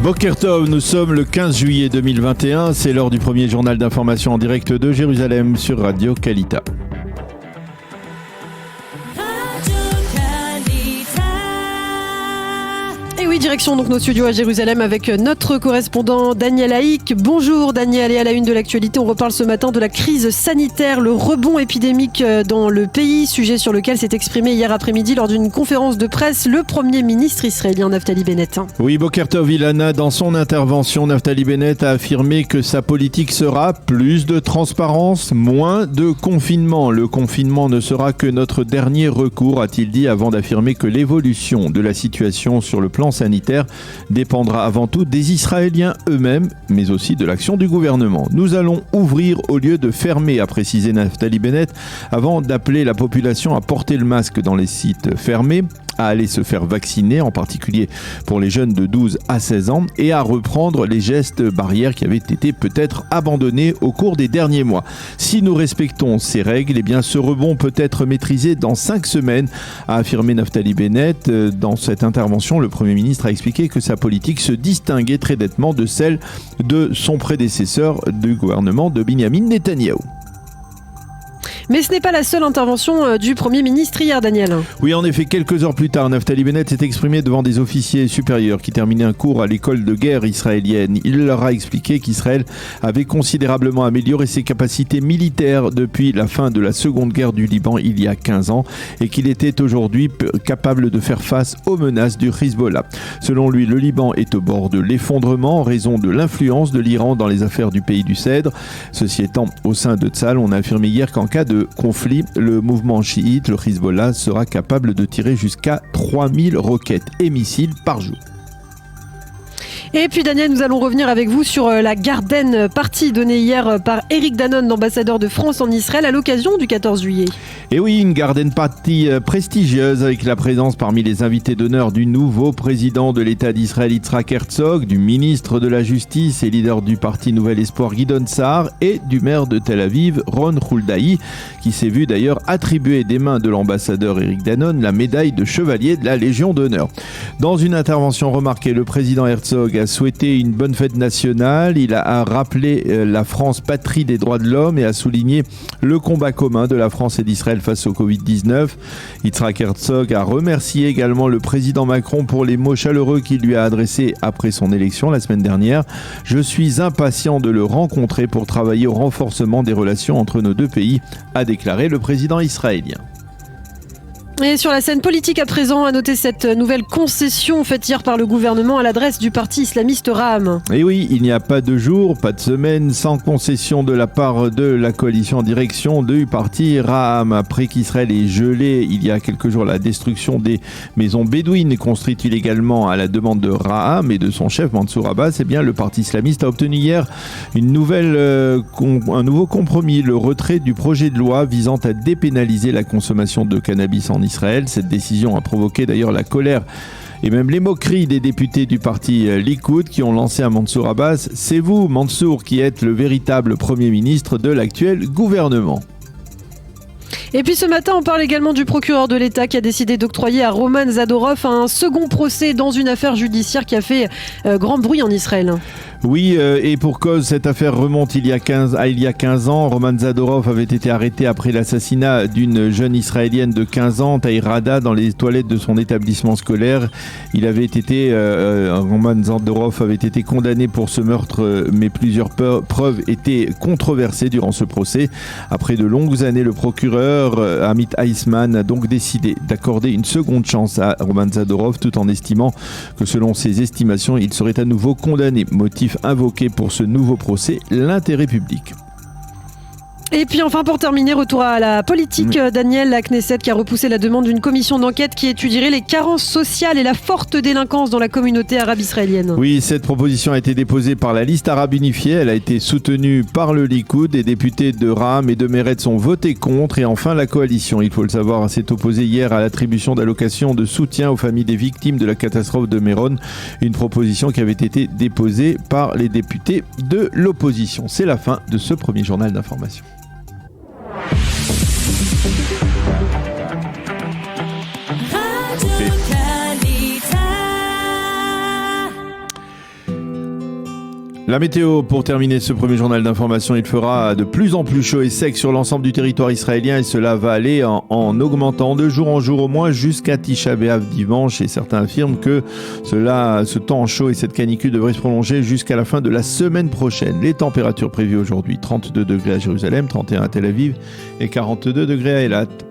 Boker Tov, nous sommes le 15 juillet 2021, c'est l'heure du premier journal d'information en direct de Jérusalem sur Radio Kalita. Et oui, direction donc nos studios à Jérusalem avec notre correspondant Daniel Haïk. Bonjour Daniel, et à la une de l'actualité, on reparle ce matin de la crise sanitaire, le rebond épidémique dans le pays, sujet sur lequel s'est exprimé hier après-midi lors d'une conférence de presse le Premier ministre israélien Naftali Bennett. Oui, Boker Tov Ilana, dans son intervention, Naftali Bennett a affirmé que sa politique sera plus de transparence, moins de confinement. Le confinement ne sera que notre dernier recours, a-t-il dit, avant d'affirmer que l'évolution de la situation sur le plan sanitaire dépendra avant tout des Israéliens eux-mêmes, mais aussi de l'action du gouvernement. Nous allons ouvrir au lieu de fermer, a précisé Naftali Bennett, avant d'appeler la population à porter le masque dans les sites fermés, à aller se faire vacciner, en particulier pour les jeunes de 12 à 16 ans, et à reprendre les gestes barrières qui avaient été peut-être abandonnés au cours des derniers mois. Si nous respectons ces règles, eh bien ce rebond peut être maîtrisé dans 5 semaines, a affirmé Naftali Bennett. Dans cette intervention, le Premier ministre a expliqué que sa politique se distinguait très nettement de celle de son prédécesseur du gouvernement de Binyamin Netanyahou. Mais ce n'est pas la seule intervention du Premier ministre hier, Daniel. Oui, en effet, quelques heures plus tard, Naftali Bennett s'est exprimé devant des officiers supérieurs qui terminaient un cours à l'école de guerre israélienne. Il leur a expliqué qu'Israël avait considérablement amélioré ses capacités militaires depuis la fin de la Seconde Guerre du Liban il y a 15 ans et qu'il était aujourd'hui capable de faire face aux menaces du Hezbollah. Selon lui, le Liban est au bord de l'effondrement en raison de l'influence de l'Iran dans les affaires du pays du Cèdre. Ceci étant, au sein de Tzahal, on a affirmé hier qu'en cas de conflit, le mouvement chiite, le Hezbollah, sera capable de tirer jusqu'à 3000 roquettes et missiles par jour. Et puis Daniel, nous allons revenir avec vous sur la Garden Party donnée hier par Eric Danon, l'ambassadeur de France en Israël, à l'occasion du 14 juillet. Et oui, une Garden Party prestigieuse avec la présence parmi les invités d'honneur du nouveau président de l'État d'Israël, Yitzhak Herzog, du ministre de la Justice et leader du parti Nouvel Espoir, Gideon Sa'ar, et du maire de Tel Aviv, Ron Huldaï, qui s'est vu d'ailleurs attribuer des mains de l'ambassadeur Eric Danon la médaille de chevalier de la Légion d'honneur. Dans une intervention remarquée, le président Herzog a souhaité une bonne fête nationale. Il a rappelé la France patrie des droits de l'homme et a souligné le combat commun de la France et d'Israël face au Covid-19. Yitzhak Herzog a remercié également le président Macron pour les mots chaleureux qu'il lui a adressés après son élection la semaine dernière. « Je suis impatient de le rencontrer pour travailler au renforcement des relations entre nos deux pays », a déclaré le président israélien. Et sur la scène politique à présent, à noter cette nouvelle concession faite hier par le gouvernement à l'adresse du parti islamiste Ra'am. Et oui, il n'y a pas de jour, pas de semaine sans concession de la part de la coalition en direction du parti Ra'am. Après qu'Israël ait gelé il y a quelques jours la destruction des maisons bédouines construites illégalement à la demande de Ra'am et de son chef Mansour Abbas, eh bien le parti islamiste a obtenu hier un nouveau compromis, le retrait du projet de loi visant à dépénaliser la consommation de cannabis en Israël. Cette décision a provoqué d'ailleurs la colère et même les moqueries des députés du parti Likoud qui ont lancé à Mansour Abbas « C'est vous, Mansour, qui êtes le véritable Premier ministre de l'actuel gouvernement ». Et puis ce matin, on parle également du procureur de l'État qui a décidé d'octroyer à Roman Zadorov un second procès dans une affaire judiciaire qui a fait grand bruit en Israël. Oui, et pour cause, cette affaire remonte il y a 15 ans. Roman Zadorov avait été arrêté après l'assassinat d'une jeune israélienne de 15 ans, Tahir Rada, dans les toilettes de son établissement scolaire. Roman Zadorov avait été condamné pour ce meurtre, mais plusieurs preuves étaient controversées durant ce procès. Après de longues années, le procureur Amit Eisman a donc décidé d'accorder une seconde chance à Roman Zadorov, tout en estimant que selon ses estimations, il serait à nouveau condamné. Motif invoqué pour ce nouveau procès, l'intérêt public. Et puis enfin, pour terminer, retour à la politique, Daniel, la Knesset qui a repoussé la demande d'une commission d'enquête qui étudierait les carences sociales et la forte délinquance dans la communauté arabe israélienne. Oui, cette proposition a été déposée par la liste arabe unifiée. Elle a été soutenue par le Likoud. Des députés de Ra'am et de Meretz ont voté contre. Et enfin, la coalition, il faut le savoir, s'est opposée hier à l'attribution d'allocations de soutien aux familles des victimes de la catastrophe de Méron. Une proposition qui avait été déposée par les députés de l'opposition. C'est la fin de ce premier journal d'information. La météo, pour terminer ce premier journal d'information, il fera de plus en plus chaud et sec sur l'ensemble du territoire israélien et cela va aller en augmentant de jour en jour au moins jusqu'à Tisha B'Av dimanche et certains affirment que ce temps chaud et cette canicule devrait se prolonger jusqu'à la fin de la semaine prochaine. Les températures prévues aujourd'hui, 32 degrés à Jérusalem, 31 à Tel Aviv et 42 degrés à Eilat.